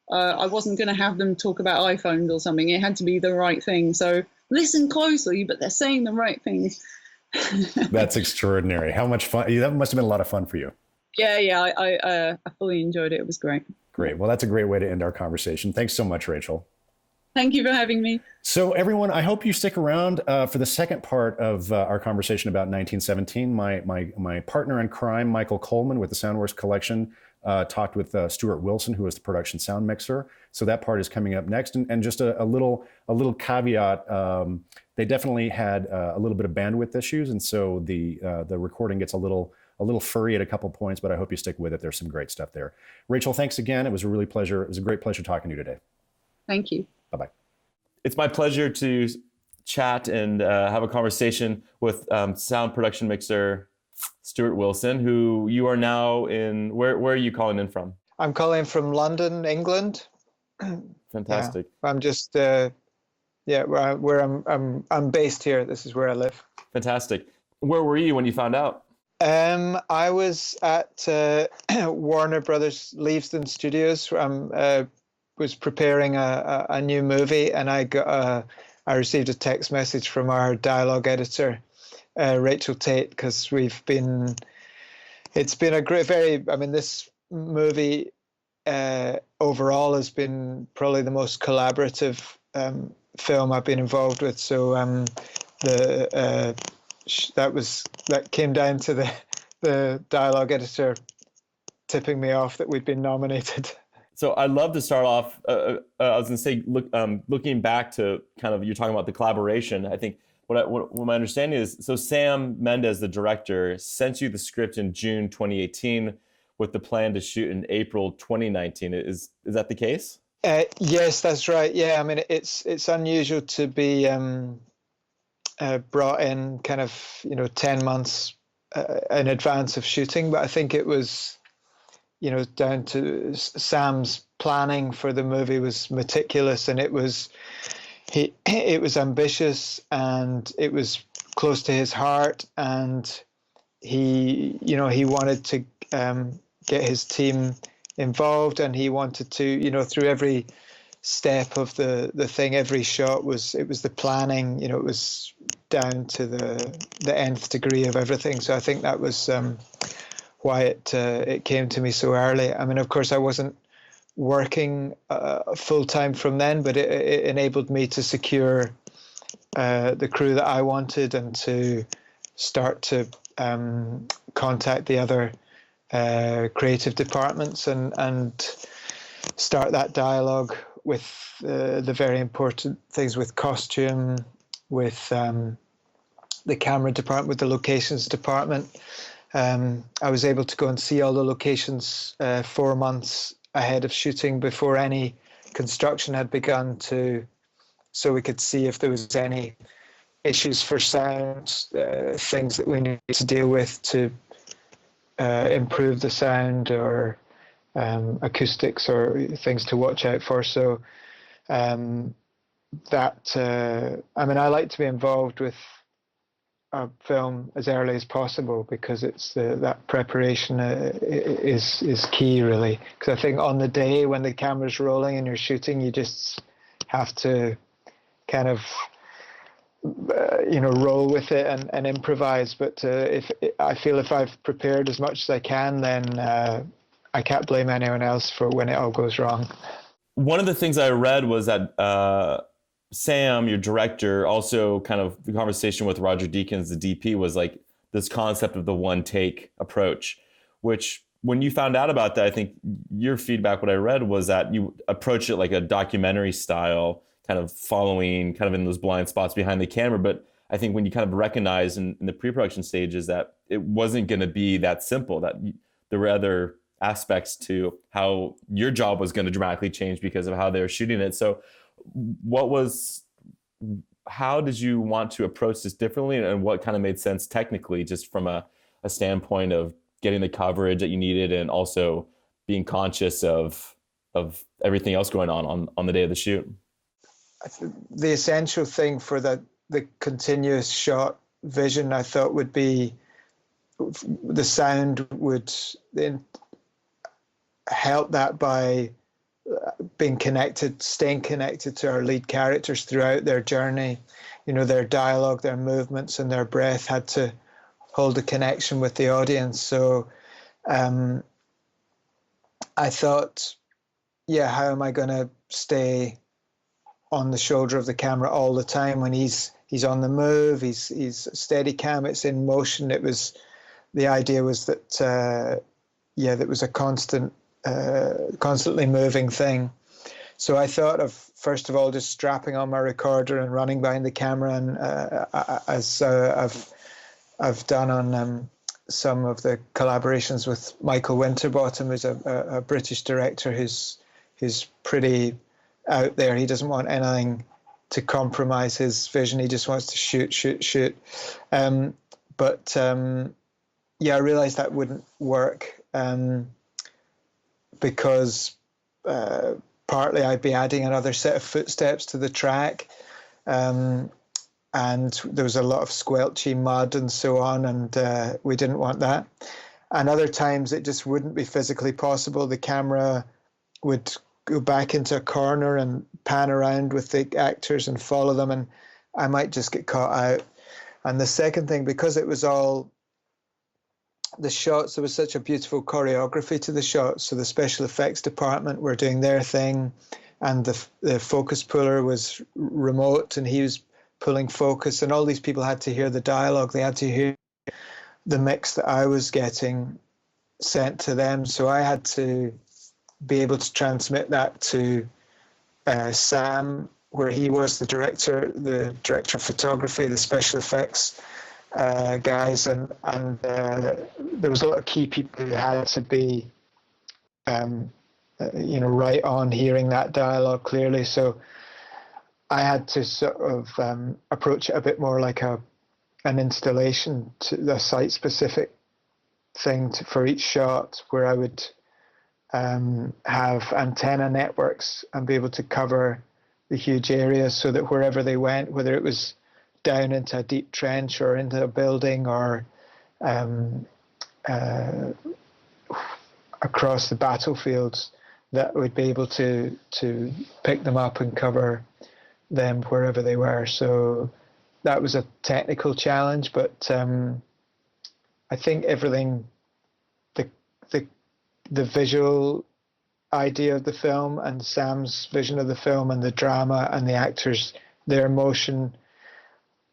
wasn't going to have them talk about iPhones or something. It had to be the right thing. So listen closely, but they're saying the right things. That's extraordinary. How much fun. That must have been a lot of fun for you. Yeah. I fully enjoyed it. It was great. Great. Well, that's a great way to end our conversation. Thanks so much, Rachael. Thank you for having me. So everyone, I hope you stick around for the second part of our conversation about 1917. My partner in crime, Michael Coleman with the Soundworks Collection, talked with Stuart Wilson, who was the production sound mixer. So that part is coming up next. And just a little caveat, they definitely had a little bit of bandwidth issues. And so the recording gets a little furry at a couple points, but I hope you stick with it. There's some great stuff there. Rachael, thanks again. It was a great pleasure talking to you today. Thank you. Bye-bye. It's my pleasure to chat and have a conversation with sound production mixer Stuart Wilson, who you are now in. Where are you calling in from? I'm calling from London, England. Fantastic. Yeah, I'm just where I'm based here. This is where I live. Fantastic. Where were you when you found out? I was at Warner Brothers Leavesden Studios. Was preparing a new movie, and I received a text message from our dialogue editor, Rachael Tate, because it's been a great, this movie overall has been probably the most collaborative film I've been involved with. So that came down to the dialogue editor tipping me off that we'd been nominated. So I'd love to start off, I was going to say, looking back to kind of, you're talking about the collaboration. I think what my understanding is, so Sam Mendes, the director, sent you the script in June 2018 with the plan to shoot in April 2019. Is that the case? Yes, that's right. Yeah, I mean, it's unusual to be brought in kind of, 10 months in advance of shooting, but I think it was down to Sam's planning for the movie was meticulous, and it was ambitious, and it was close to his heart, and he wanted to get his team involved, and he wanted to, through every step of the thing, every shot it was the planning, it was down to the nth degree of everything. So I think that was why it came to me so early. I mean, of course, I wasn't working full time from then, but it enabled me to secure the crew that I wanted, and to start to contact the other creative departments and start that dialogue with the very important things, with costume, with the camera department, with the locations department. I was able to go and see all the locations 4 months ahead of shooting, before any construction had begun, so we could see if there was any issues for sound, things that we needed to deal with to improve the sound, or acoustics, or things to watch out for. So I like to be involved with a film as early as possible, because it's that preparation is key, really. Because I think on the day when the camera's rolling and you're shooting, you just have to kind of roll with it and improvise. But if I've prepared as much as I can, then I can't blame anyone else for when it all goes wrong. One of the things I read was that Sam, your director, also kind of the conversation with Roger Deakins, the DP, was like this concept of the one take approach, which when you found out about that, I think your feedback, what I read, was that you approach it like a documentary style, kind of following kind of in those blind spots behind the camera. But I think when you kind of recognize in the pre-production stages that it wasn't going to be that simple, that there were other aspects to how your job was going to dramatically change because of how they were shooting it. So how did you want to approach this differently, and what kind of made sense technically, just from a standpoint of getting the coverage that you needed, and also being conscious of everything else going on the day of the shoot? The essential thing for the continuous shot vision, I thought, would be the sound would then help that by staying connected to our lead characters throughout their journey. Their dialogue, their movements, and their breath had to hold a connection with the audience. So I thought, how am I going to stay on the shoulder of the camera all the time when he's on the move, he's steady cam, it's in motion. The idea was that that was a constantly moving thing. So I thought of, first of all, just strapping on my recorder and running behind the camera, and as I've done on some of the collaborations with Michael Winterbottom, who's a British director who's pretty out there. He doesn't want anything to compromise his vision. He just wants to shoot. But I realized that wouldn't work because partly I'd be adding another set of footsteps to the track, and there was a lot of squelchy mud and so on, and we didn't want that. And other times it just wouldn't be physically possible. The camera would go back into a corner and pan around with the actors and follow them, and I might just get caught out. And the second thing, because it was all the shots, there was such a beautiful choreography to the shots. So the special effects department were doing their thing, and the focus puller was remote, and he was pulling focus, and all these people had to hear the dialogue. They had to hear the mix that I was getting sent to them. So I had to be able to transmit that to Sam, where he was the director of photography, the special effects guys, and there was a lot of key people who had to be right on hearing that dialogue clearly. So I had to sort of approach it a bit more like an installation, to the site specific thing for each shot, where I would have antenna networks and be able to cover the huge areas, so that wherever they went, whether it was down into a deep trench or into a building or across the battlefields, that would be able to pick them up and cover them wherever they were. So that was a technical challenge, but I think everything, the visual idea of the film and Sam's vision of the film and the drama and the actors, their emotion,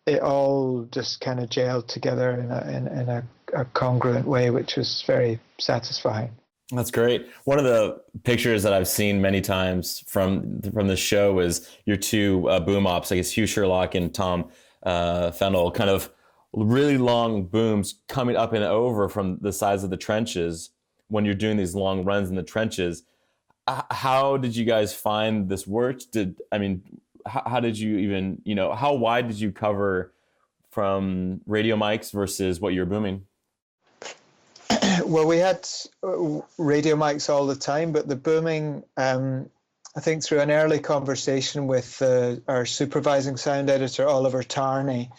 it all just kind of gelled together in a congruent way, which was very satisfying. That's great. One of the pictures that I've seen many times from the show is your two boom ops, I guess Hugh Sherlock and Tom Fennell, kind of really long booms coming up and over from the sides of the trenches when you're doing these long runs in the trenches. How did you guys find this worked? How did you even, how wide did you cover from radio mics versus what you're booming? Well, we had radio mics all the time, but the booming, I think through an early conversation with our supervising sound editor, Oliver Tarney,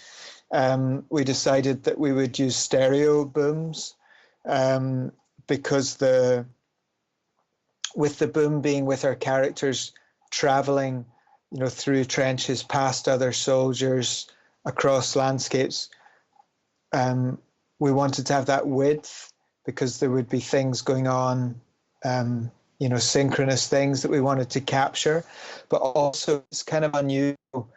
we decided that we would use stereo booms, because with the boom being with our characters traveling, through trenches, past other soldiers, across landscapes, we wanted to have that width, because there would be things going on, synchronous things that we wanted to capture. But also it's kind of unusual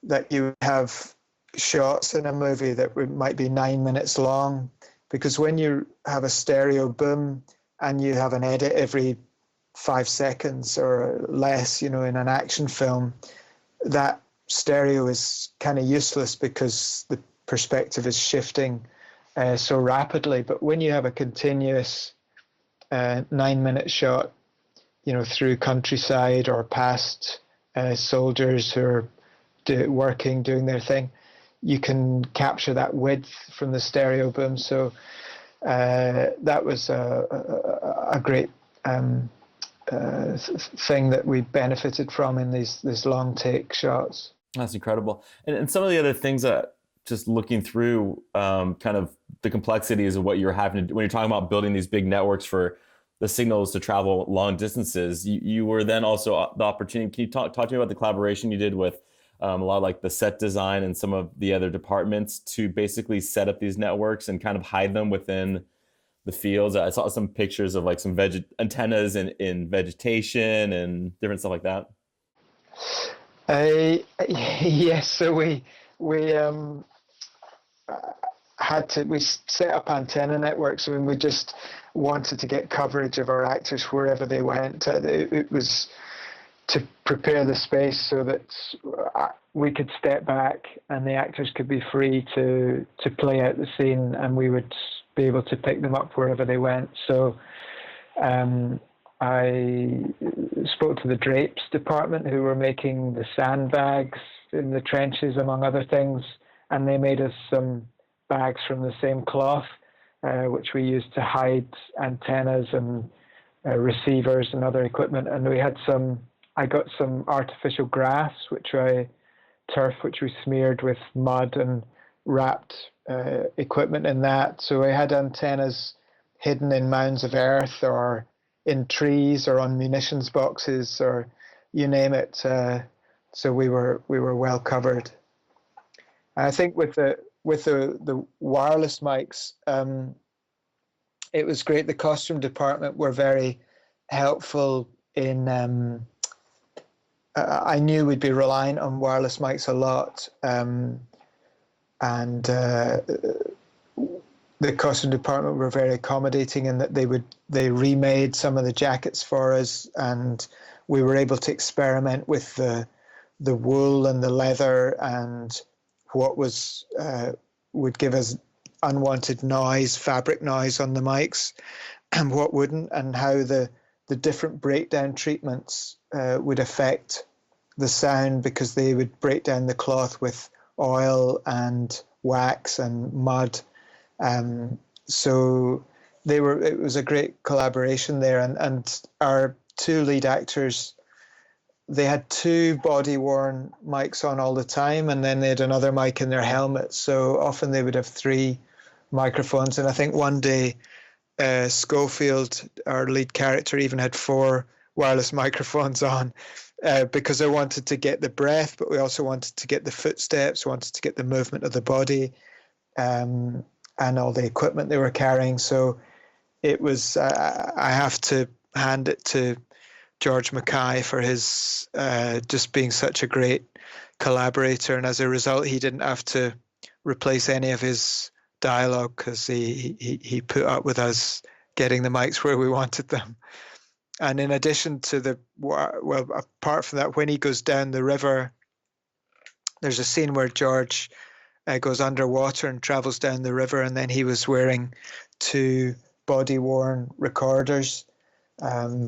that you have shots in a movie that might be 9 minutes long, because when you have a stereo boom and you have an edit every 5 seconds or less, in an action film, that stereo is kind of useless because the perspective is shifting so rapidly. But when you have a continuous 9-minute shot, through countryside or past soldiers who are doing their thing, you can capture that width from the stereo boom. So that was a great thing that we benefited from in these long take shots. That's incredible. And some of the other things that, just looking through kind of the complexities of what you're having to do when you're talking about building these big networks for the signals to travel long distances, you were then also the opportunity. Can you talk to me about the collaboration you did with a lot of like the set design and some of the other departments to basically set up these networks and kind of hide them within the fields? I saw some pictures of like some antennas in vegetation and different stuff like that. Yes, so we set up antenna networks when we just wanted to get coverage of our actors wherever they went. It was to prepare the space so that we could step back and the actors could be free to play out the scene, and we would be able to pick them up wherever they went. So I spoke to the drapes department, who were making the sandbags in the trenches, among other things, and they made us some bags from the same cloth, which we used to hide antennas and receivers and other equipment. And I got some artificial grass, turf, which we smeared with mud and wrapped equipment in that. So I had antennas hidden in mounds of earth or in trees or on munitions boxes or you name it. So we were well covered. I think with the wireless mics, it was great. The costume department were very helpful in. I knew we'd be reliant on wireless mics a lot, and the costume department were very accommodating in that they remade some of the jackets for us, and we were able to experiment with the wool and the leather and what would give us unwanted noise, fabric noise on the mics, and what wouldn't, and how the different breakdown treatments would affect the sound, because they would break down the cloth with oil and wax and mud. So it was a great collaboration there, and our two lead actors, they had two body worn mics on all the time, and then they had another mic in their helmet. So often they would have three microphones. And I think one day Schofield, our lead character, even had four wireless microphones on because I wanted to get the breath, but we also wanted to get the footsteps, wanted to get the movement of the body, and all the equipment they were carrying. So it was, I have to hand it to George Mackay for his just being such a great collaborator. And as a result, he didn't have to replace any of his dialogue because he put up with us getting the mics where we wanted them. And in addition to apart from that, when he goes down the river, there's a scene where George goes underwater and travels down the river, and then he was wearing two body-worn recorders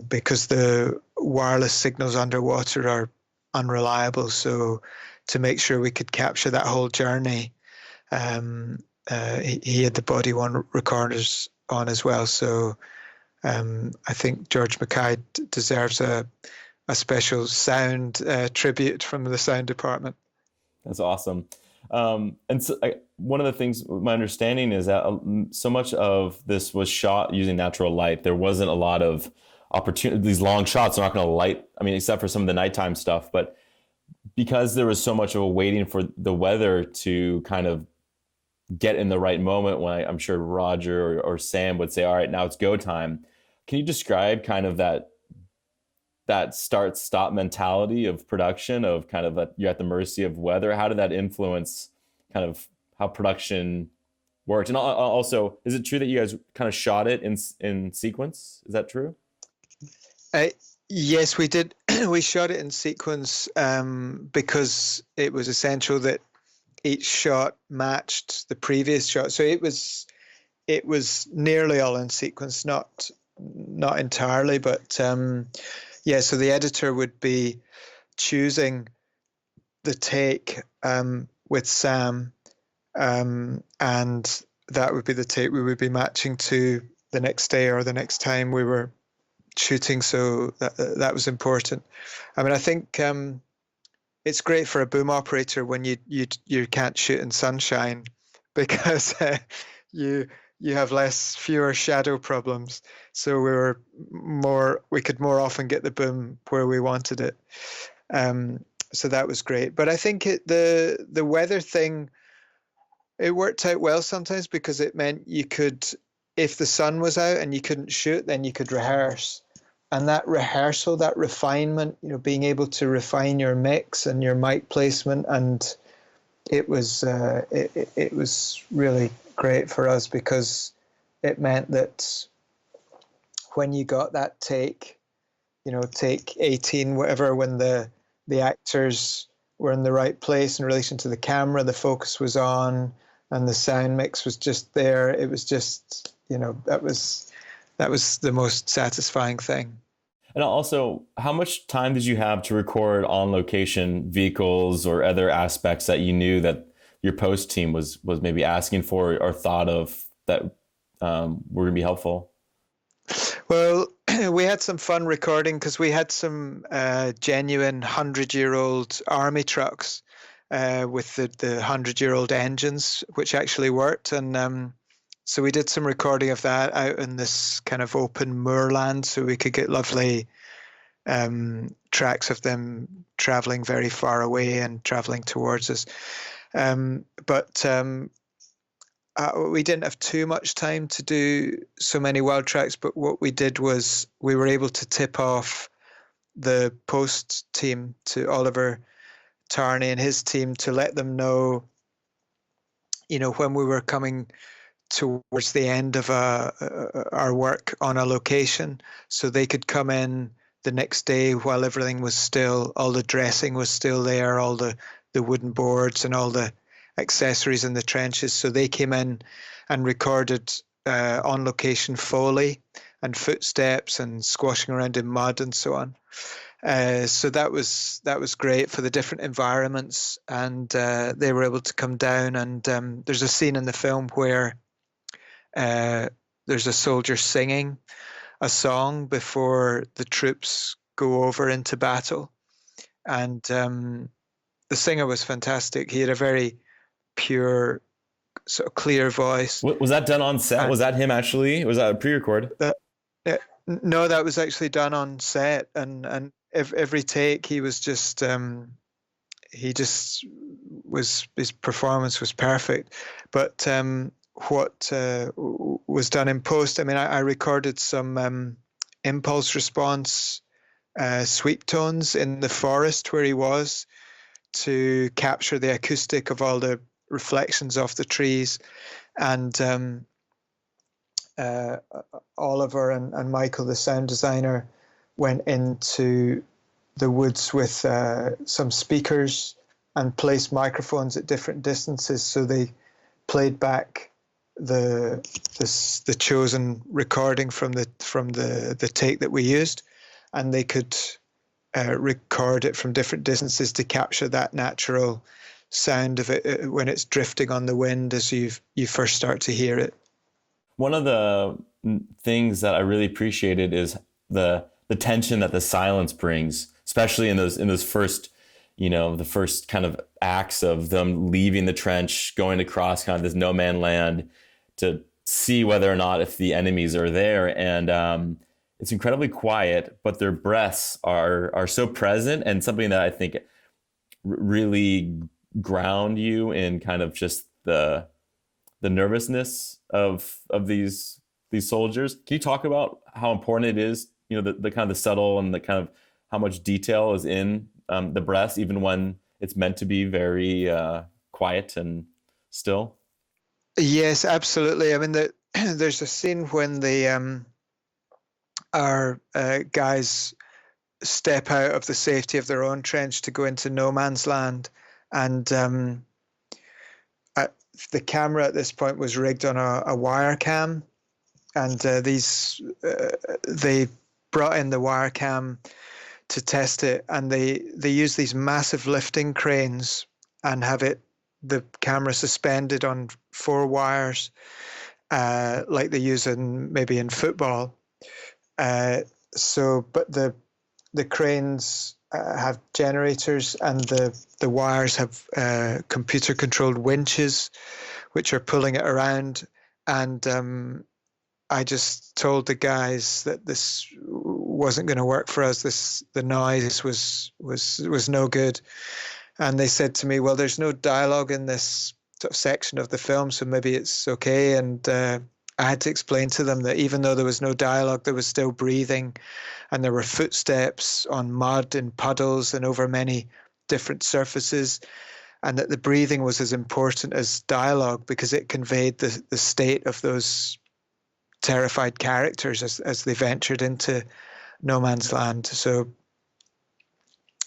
because the wireless signals underwater are unreliable. So to make sure we could capture that whole journey, he had the body-worn recorders on as well. So I think George Mackay deserves a special sound tribute from the sound department. That's awesome. And so one of the things, my understanding is that so much of this was shot using natural light. There wasn't a lot of opportunity. These long shots are not going to light, I mean, except for some of the nighttime stuff. But because there was so much of a waiting for the weather to kind of get in the right moment, when I'm sure Roger or Sam would say, all right, now it's go time. Can you describe kind of that start-stop mentality of production, of kind of you're at the mercy of weather? How did that influence kind of how production worked? And also, is it true that you guys kind of shot it in sequence? Is that true? Yes, we did. We shot it in sequence because it was essential that each shot matched the previous shot. So it was nearly all in sequence, not entirely, but yeah. So the editor would be choosing the take with Sam, and that would be the take we would be matching to the next day or the next time we were shooting. So that was important. I mean, I think it's great for a boom operator when you can't shoot in sunshine because you have fewer shadow problems. So we could more often get the boom where we wanted it. So that was great. But I think the weather thing, it worked out well sometimes because it meant you could, if the sun was out and you couldn't shoot, then you could rehearse. And that rehearsal, that refinement, being able to refine your mix and your mic placement, and it was really great for us because it meant that when you got that take 18, whatever, when the actors were in the right place in relation to the camera, the focus was on, and the sound mix was just there. It was just, that was the most satisfying thing. And also, how much time did you have to record on location vehicles or other aspects that you knew that your post team was maybe asking for or thought of that were going to be helpful? Well, we had some fun recording because we had some genuine 100-year-old army trucks with the 100-year-old engines, which actually worked. And so we did some recording of that out in this kind of open moorland, so we could get lovely tracks of them traveling very far away and traveling towards us. But we didn't have too much time to do so many wild tracks, but what we did was we were able to tip off the post team to Oliver Tarney and his team to let them know, when we were coming towards the end of our work on a location, so they could come in the next day while everything was still, all the dressing was still there, all the wooden boards and all the accessories in the trenches. So they came in and recorded on location Foley and footsteps and squashing around in mud and so on. So that was great for the different environments, and they were able to come down. And there's a scene in the film where there's a soldier singing a song before the troops go over into battle. And the singer was fantastic. He had a very pure, sort of clear voice. Was that done on set? Was that him actually? Was that a pre-record? No, that was actually done on set, and every take he was just his performance was perfect. But what was done in post, I mean, I recorded some impulse response sweep tones in the forest where he was, to capture the acoustic of all the reflections off the trees. And Oliver and Michael, the sound designer, went into the woods with some speakers and placed microphones at different distances, so they played back the chosen recording from the take that we used, and they could record it from different distances to capture that natural sound of it when it's drifting on the wind as you first start to hear it. One of the things that I really appreciated is the tension that the silence brings, especially in those first, the first kind of acts of them leaving the trench, going across kind of this no man land to see whether or not if the enemies are there. And it's incredibly quiet, but their breaths are so present, and something that I think really ground you in kind of just the nervousness of these soldiers. Can you talk about how important it is, the kind of the subtle and the kind of how much detail is in the breaths, even when it's meant to be very quiet and still? Yes, absolutely. I mean, there's a scene when our guys step out of the safety of their own trench to go into no man's land, and the camera at this point was rigged on a wire cam, and they brought in the wire cam to test it, and they use these massive lifting cranes and have the camera suspended on 4 wires, like they use maybe in football. But the cranes have generators, and the wires have computer controlled winches which are pulling it around. And I just told the guys that this wasn't going to work for us. The noise was no good. And they said to me, well, there's no dialogue in this sort of section of the film, so maybe it's okay. And I had to explain to them that even though there was no dialogue, there was still breathing, and there were footsteps on mud and puddles and over many different surfaces, and that the breathing was as important as dialogue because it conveyed the state of those terrified characters as they ventured into no man's land. So,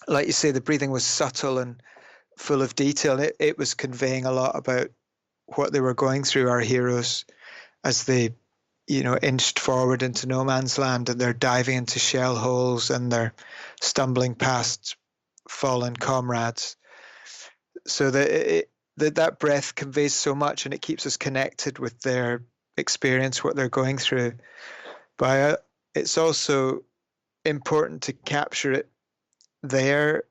like you say, the breathing was subtle and full of detail. It was conveying a lot about what they were going through, our heroes, as they, inched forward into no man's land, and they're diving into shell holes and they're stumbling past fallen comrades. So that breath conveys so much, and it keeps us connected with their experience, what they're going through. But it's also important to capture it there,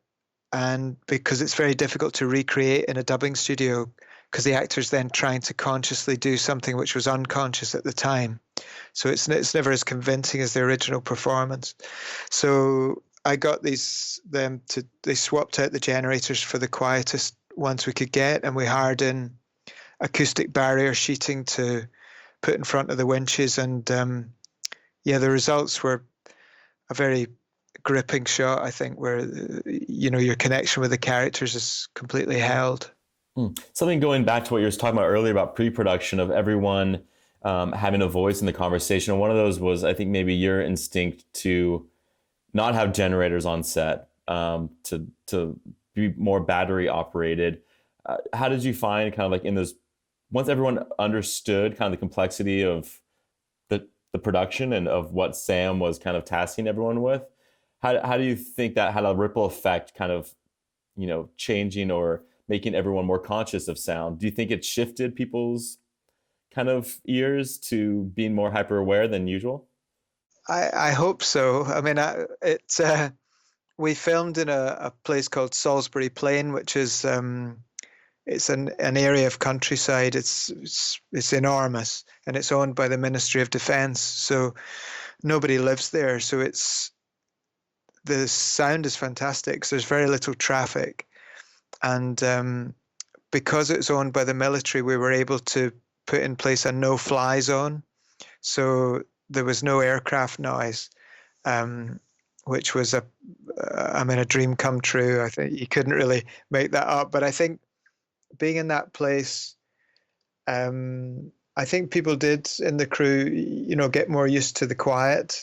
and because it's very difficult to recreate in a dubbing studio, because the actor's then trying to consciously do something which was unconscious at the time. So it's never as convincing as the original performance. So I got they swapped out the generators for the quietest ones we could get, and we hired in acoustic barrier sheeting to put in front of the winches. And the results were a very gripping shot, I think, where your connection with the characters is completely held. Something going back to what you were talking about earlier about pre-production of everyone having a voice in the conversation. One of those was, I think, maybe your instinct to not have generators on set, to be more battery operated. How did you find kind of like in those, once everyone understood kind of the complexity of the production and of what Sam was kind of tasking everyone with, how do you think that had a ripple effect kind of, changing or making everyone more conscious of sound? Do you think it shifted people's kind of ears to being more hyper aware than usual? I hope so. I mean, we filmed in a place called Salisbury Plain, which is it's an area of countryside. It's enormous, and it's owned by the Ministry of Defence. So nobody lives there. So the sound is fantastic. So there's very little traffic, and because it's owned by the military, we were able to put in place a no-fly zone. So there was no aircraft noise, which was a dream come true. I think you couldn't really make that up. But I think being in that place, I think people did in the crew, get more used to the quiet,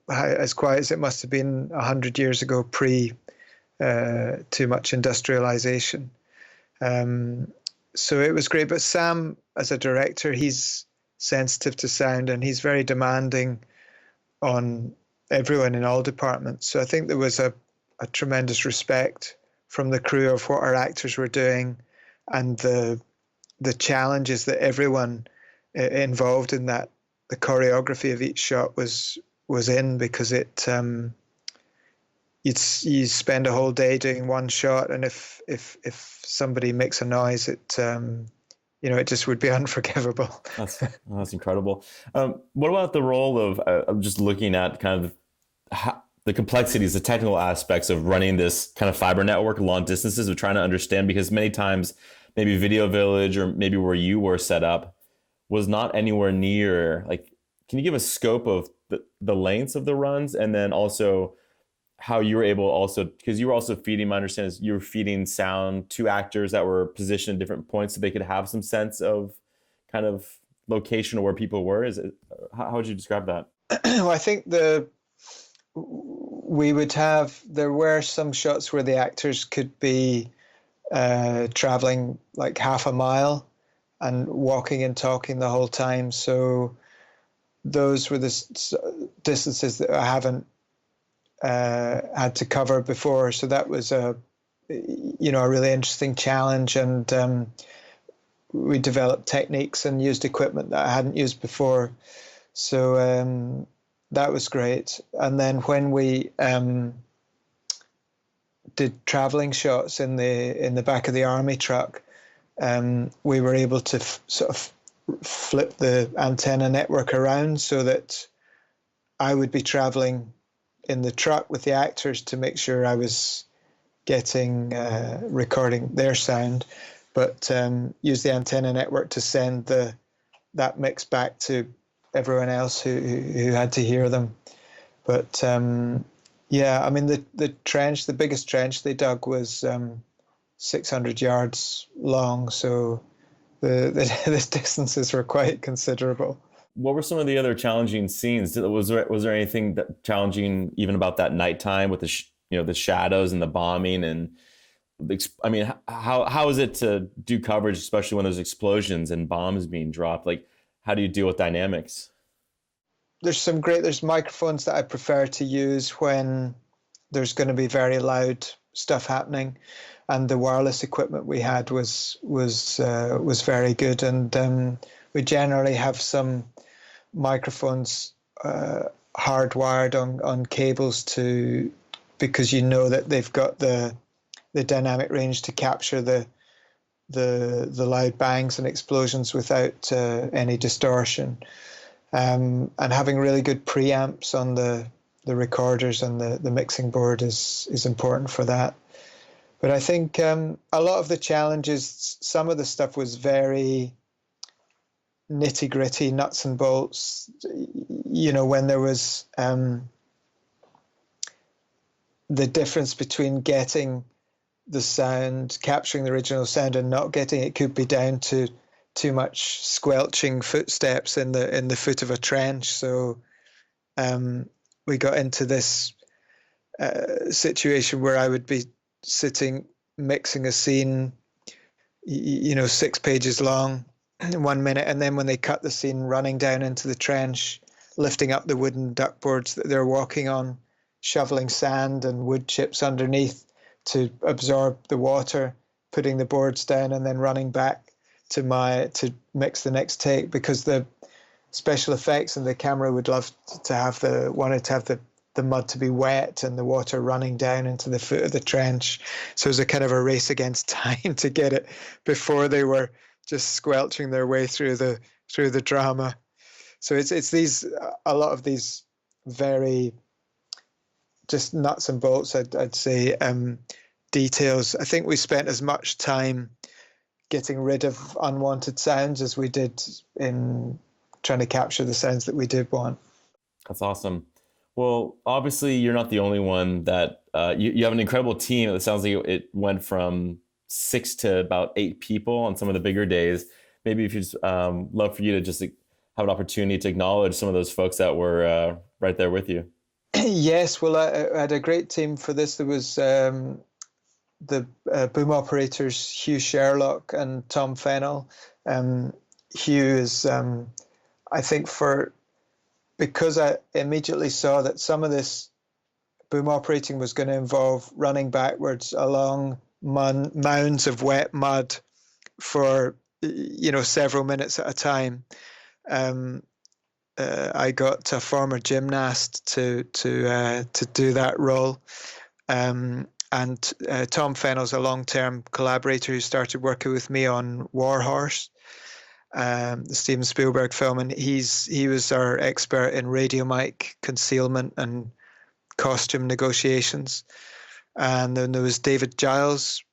as quiet as it must have been 100 years ago, pre too much industrialization. So it was great. But Sam, as a director, he's sensitive to sound, and he's very demanding on everyone in all departments. So I think there was a tremendous respect from the crew of what our actors were doing, and the challenges that everyone involved in that, the choreography of each shot was in, because you spend a whole day doing one shot, and if somebody makes a noise, it just would be unforgivable. That's incredible. What about the role of I'm just looking at kind of the complexities, the technical aspects of running this kind of fiber network long distances, of trying to understand, because many times maybe Video Village or maybe where you were set up was not anywhere near, like, can you give a scope of the lengths of the runs, and then also how you were able also, because you were also feeding, my understanding is you were feeding sound to actors that were positioned at different points so they could have some sense of kind of location or where people were. How would you describe that? Well, I think there were some shots where the actors could be traveling like half a mile and walking and talking the whole time. So those were the distances that I haven't had to cover before. So that was a really interesting challenge, and we developed techniques and used equipment that I hadn't used before. So that was great. And then when we did traveling shots in the back of the army truck, we were able to sort of flip the antenna network around so that I would be traveling in the truck with the actors to make sure I was getting recording their sound, but use the antenna network to send that mix back to everyone else who had to hear them. But yeah, I mean, the biggest trench they dug was 600 yards long, so the distances were quite considerable. What were some of the other challenging scenes? Was there anything that challenging even about that nighttime with the shadows and the bombing? And I mean, how is it to do coverage, especially when there's explosions and bombs being dropped? Like, how do you deal with dynamics? There's microphones that I prefer to use when there's going to be very loud stuff happening, and the wireless equipment we had was very good, and we generally have some microphones hardwired on cables because that they've got the dynamic range to capture the loud bangs and explosions without any distortion, and having really good preamps on the recorders and the mixing board is important for that. But I think a lot of the challenges, some of the stuff was very nitty gritty, nuts and bolts. When there was the difference between getting the sound, capturing the original sound, and not getting it, could be down to too much squelching footsteps in the foot of a trench. So we got into this situation where I would be sitting mixing a scene, 6 pages long in 1 minute, and then when they cut the scene, running down into the trench, lifting up the wooden duckboards that they're walking on, shoveling sand and wood chips underneath to absorb the water, putting the boards down, and then running back to mix the next take, because the special effects and the camera would love to have wanted to have the mud to be wet and the water running down into the foot of the trench. So it was a kind of a race against time to get it before they were just squelching their way through the drama. So it's a lot of these very just nuts and bolts, I'd say, details. I think we spent as much time getting rid of unwanted sounds as we did in trying to capture the sounds that we did want. That's awesome. Well, obviously you're not the only one that you have an incredible team. It sounds like it went from 6 to about 8 people on some of the bigger days. Maybe if you just love for you to just have an opportunity to acknowledge some of those folks that were right there with you. Yes, well, I had a great team for this. There was the boom operators, Hugh Sherlock and Tom Fennell. Hugh is, I think, because I immediately saw that some of this boom operating was going to involve running backwards along mounds of wet mud for several minutes at a time. I got a former gymnast to do that role, and Tom Fennell's a long-term collaborator who started working with me on War Horse, the Steven Spielberg film, and he was our expert in radio mic concealment and costume negotiations. And then there was David Giles,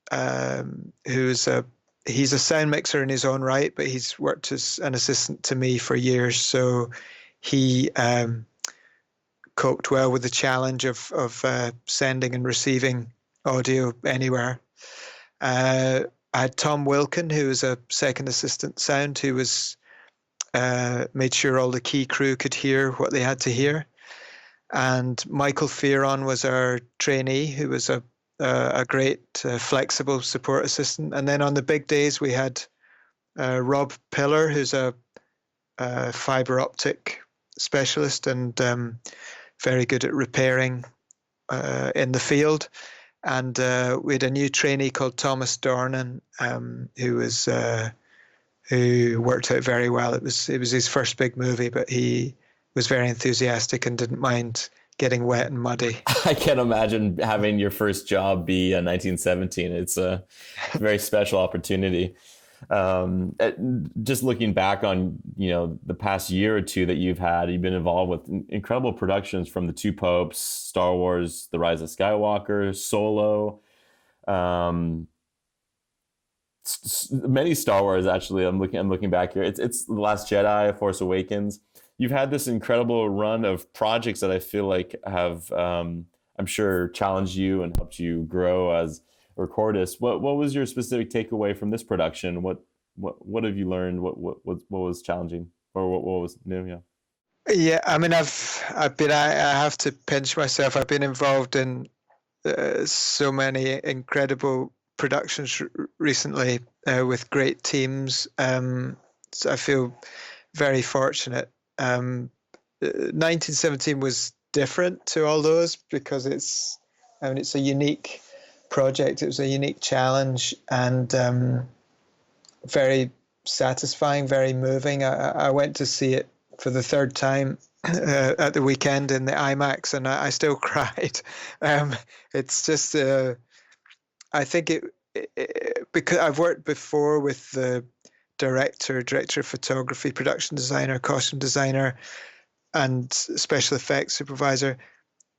he's a sound mixer in his own right, but he's worked as an assistant to me for years. So he coped well with the challenge of sending and receiving audio anywhere. I had Tom Wilkin, who was a second assistant sound, who was made sure all the key crew could hear what they had to hear. And Michael Fearon was our trainee, who was a great flexible support assistant. And then on the big days, we had Rob Pillar, who's a fiber optic specialist and very good at repairing in the field. And we had a new trainee called Thomas Dornan, who worked out very well. It was his first big movie, but he was very enthusiastic and didn't mind getting wet and muddy. I can't imagine having your first job be 1917. It's a very special opportunity. Just looking back on, the past year or two that you've been involved with incredible productions from The Two Popes, Star Wars, The Rise of Skywalker, Solo, many Star Wars, actually. I'm looking back here. It's The Last Jedi, Force Awakens. You've had this incredible run of projects that I feel like have, I'm sure, challenged you and helped you grow as a recordist. What was your specific takeaway from this production? What have you learned? What was challenging, or what was new? Yeah. Yeah, I mean, I have to pinch myself. I've been involved in so many incredible productions recently with great teams. So I feel very fortunate. 1917 was different to all those because it's a unique project. It was a unique challenge and very satisfying, very moving. I went to see it for the third time at the weekend in the IMAX, and I still cried. It's just, I think it because I've worked before with the director of photography, production designer, costume designer, and special effects supervisor,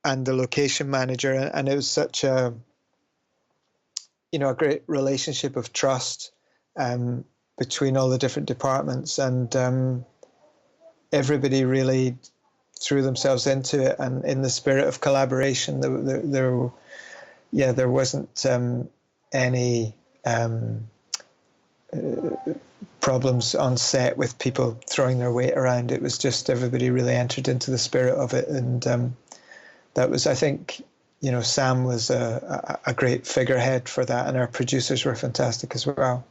and the location manager, and it was such a great relationship of trust between all the different departments, and everybody really threw themselves into it, and in the spirit of collaboration, there wasn't any problems on set with people throwing their weight around. It was just everybody really entered into the spirit of it, and that was, I think, Sam was a great figurehead for that, and our producers were fantastic as well.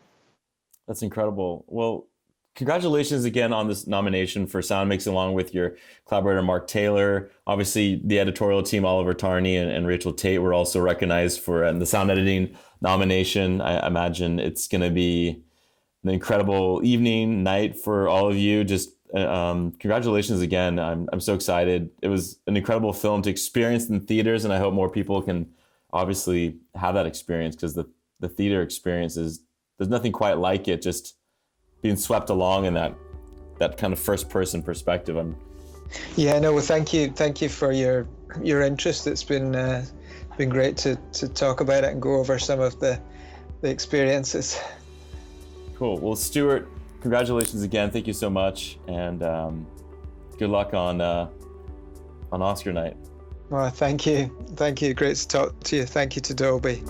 That's incredible. Well, congratulations again on this nomination for Sound Mix, along with your collaborator Mark Taylor. Obviously, the editorial team, Oliver Tarney and Rachael Tate, were also recognized for the sound editing nomination. I imagine it's going to be incredible evening, night for all of you. Just congratulations again. I'm so excited. It was an incredible film to experience in theaters, and I hope more people can obviously have that experience, because the theater experience there's nothing quite like it. Just being swept along in that kind of first person perspective. Yeah, no, well, thank you for your interest. It's been great to talk about it and go over some of the experiences. Cool. Well, Stuart, congratulations again. Thank you so much, and good luck on Oscar night. Well, thank you. Great to talk to you. Thank you to Dolby.